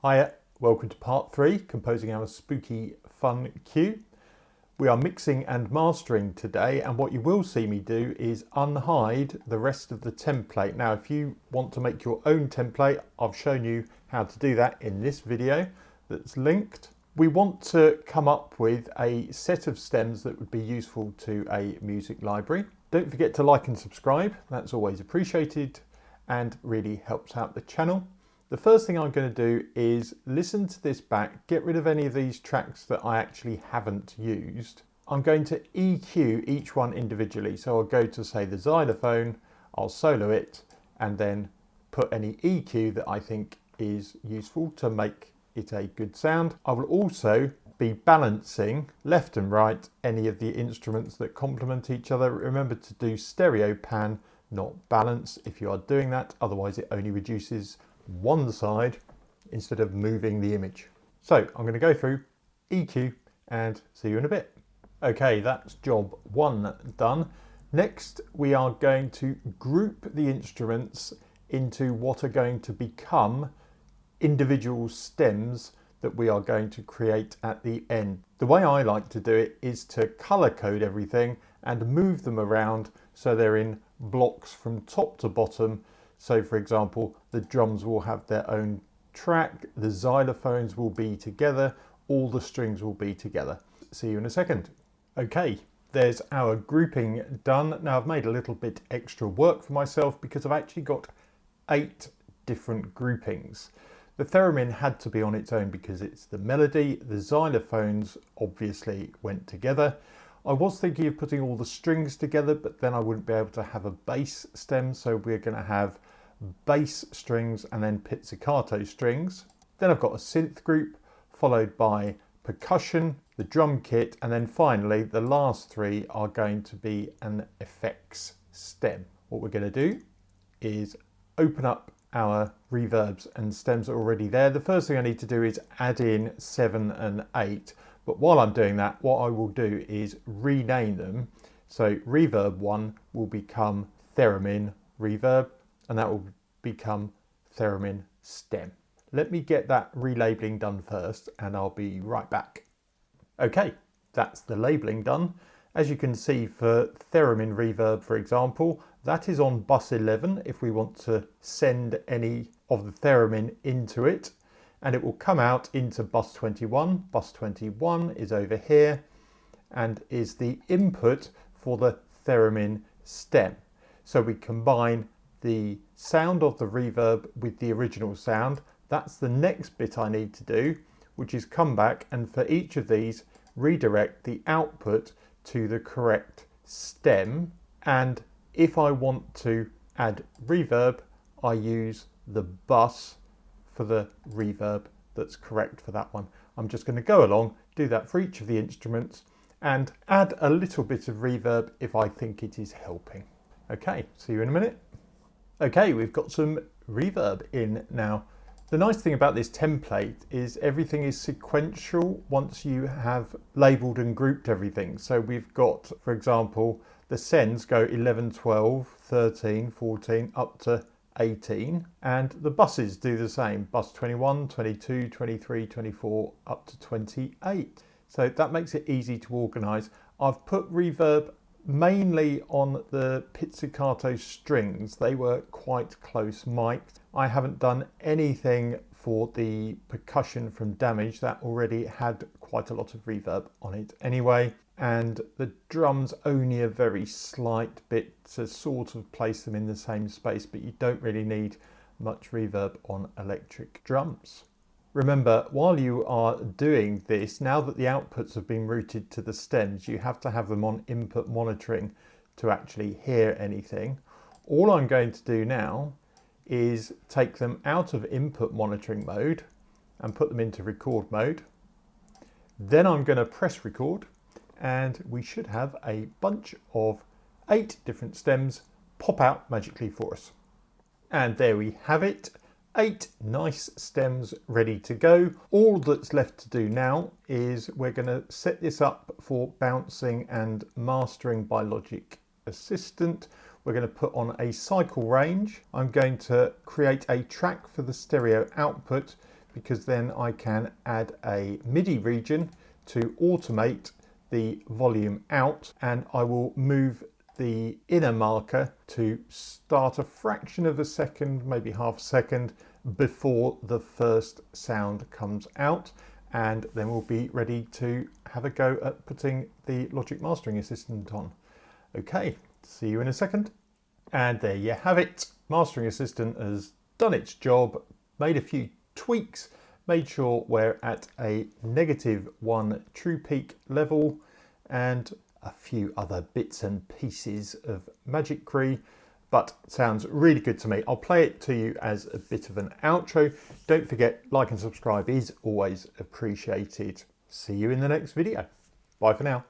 Hiya, welcome to part 3, composing our spooky fun cue. We are mixing and mastering today, and what you will see me do is unhide the rest of the template. Now, if you want to make your own template, I've shown you how to do that in this video that's linked. We want to come up with a set of stems that would be useful to a music library. Don't forget to like and subscribe, that's always appreciated and really helps out the channel. The first thing I'm going to do is listen to this back, get rid of any of these tracks that I actually haven't used. I'm going to EQ each one individually. So I'll go to, say, the xylophone, I'll solo it, and then put any EQ that I think is useful to make it a good sound. I will also be balancing left and right any of the instruments that complement each other. Remember to do stereo pan, not balance if you are doing that, otherwise it only reduces one side instead of moving the image. So I'm going to go through, EQ, and see you in a bit. Okay, that's job 1 done. Next, we are going to group the instruments into what are going to become individual stems that we are going to create at the end. The way I like to do it is to color code everything and move them around so they're in blocks from top to bottom. So for example, the drums will have their own track, the xylophones will be together, all the strings will be together. See you in a second. Okay, there's our grouping done. Now I've made a little bit extra work for myself because I've actually got 8 different groupings. The theremin had to be on its own because it's the melody. The xylophones obviously went together. I was thinking of putting all the strings together, but then I wouldn't be able to have a bass stem. So we're going to have bass strings and then pizzicato strings. Then I've got a synth group followed by percussion, the drum kit, and then finally the last 3 are going to be an effects stem. What we're going to do is open up our reverbs and stems are already there. The first thing I need to do is add in 7 and 8. But while I'm doing that, what I will do is rename them. So reverb 1 will become theremin reverb, and that will become theremin stem. Let me get that relabeling done first, and I'll be right back. Okay, that's the labeling done. As you can see, for theremin reverb, for example, that is on bus 11 if we want to send any of the theremin into it. And it will come out into bus 21. Bus 21 is over here and is the input for the theremin stem. So we combine the sound of the reverb with the original sound. That's the next bit I need to do, which is come back and for each of these redirect the output to the correct stem. And if I want to add reverb, I use the bus for the reverb that's correct for that one. I'm just going to go along, do that for each of the instruments and add a little bit of reverb if I think it is helping. Okay, see you in a minute. Okay, we've got some reverb in now. The nice thing about this template is everything is sequential once you have labeled and grouped everything. So we've got, for example, the sends go 11, 12, 13, 14 up to 18, and the buses do the same. Bus 21, 22, 23, 24 up to 28. So that makes it easy to organise. I've put reverb mainly on the pizzicato strings. They were quite close mic'd. I haven't done anything for the percussion from Damage. That already had quite a lot of reverb on it anyway. And the drums only a very slight bit to sort of place them in the same space, but you don't really need much reverb on electric drums. Remember, while you are doing this, now that the outputs have been routed to the stems, you have to have them on input monitoring to actually hear anything. All I'm going to do now is take them out of input monitoring mode and put them into record mode. Then I'm going to press record, and we should have a bunch of 8 different stems pop out magically for us. And there we have it, 8 nice stems ready to go. All that's left to do now is we're going to set this up for bouncing and mastering by Logic Assistant. We're going to put on a cycle range. I'm going to create a track for the stereo output because then I can add a MIDI region to automate the volume out, and I will move the inner marker to start a fraction of a second, maybe half a second, before the first sound comes out, and then we'll be ready to have a go at putting the Logic Mastering Assistant on. Okay, see you in a second. And there you have it. Mastering Assistant has done its job, made a few tweaks, made sure we're at a -1 true peak level, and a few other bits and pieces of magicry, but sounds really good to me. I'll play it to you as a bit of an outro. Don't forget, like and subscribe is always appreciated. See you in the next video. Bye for now.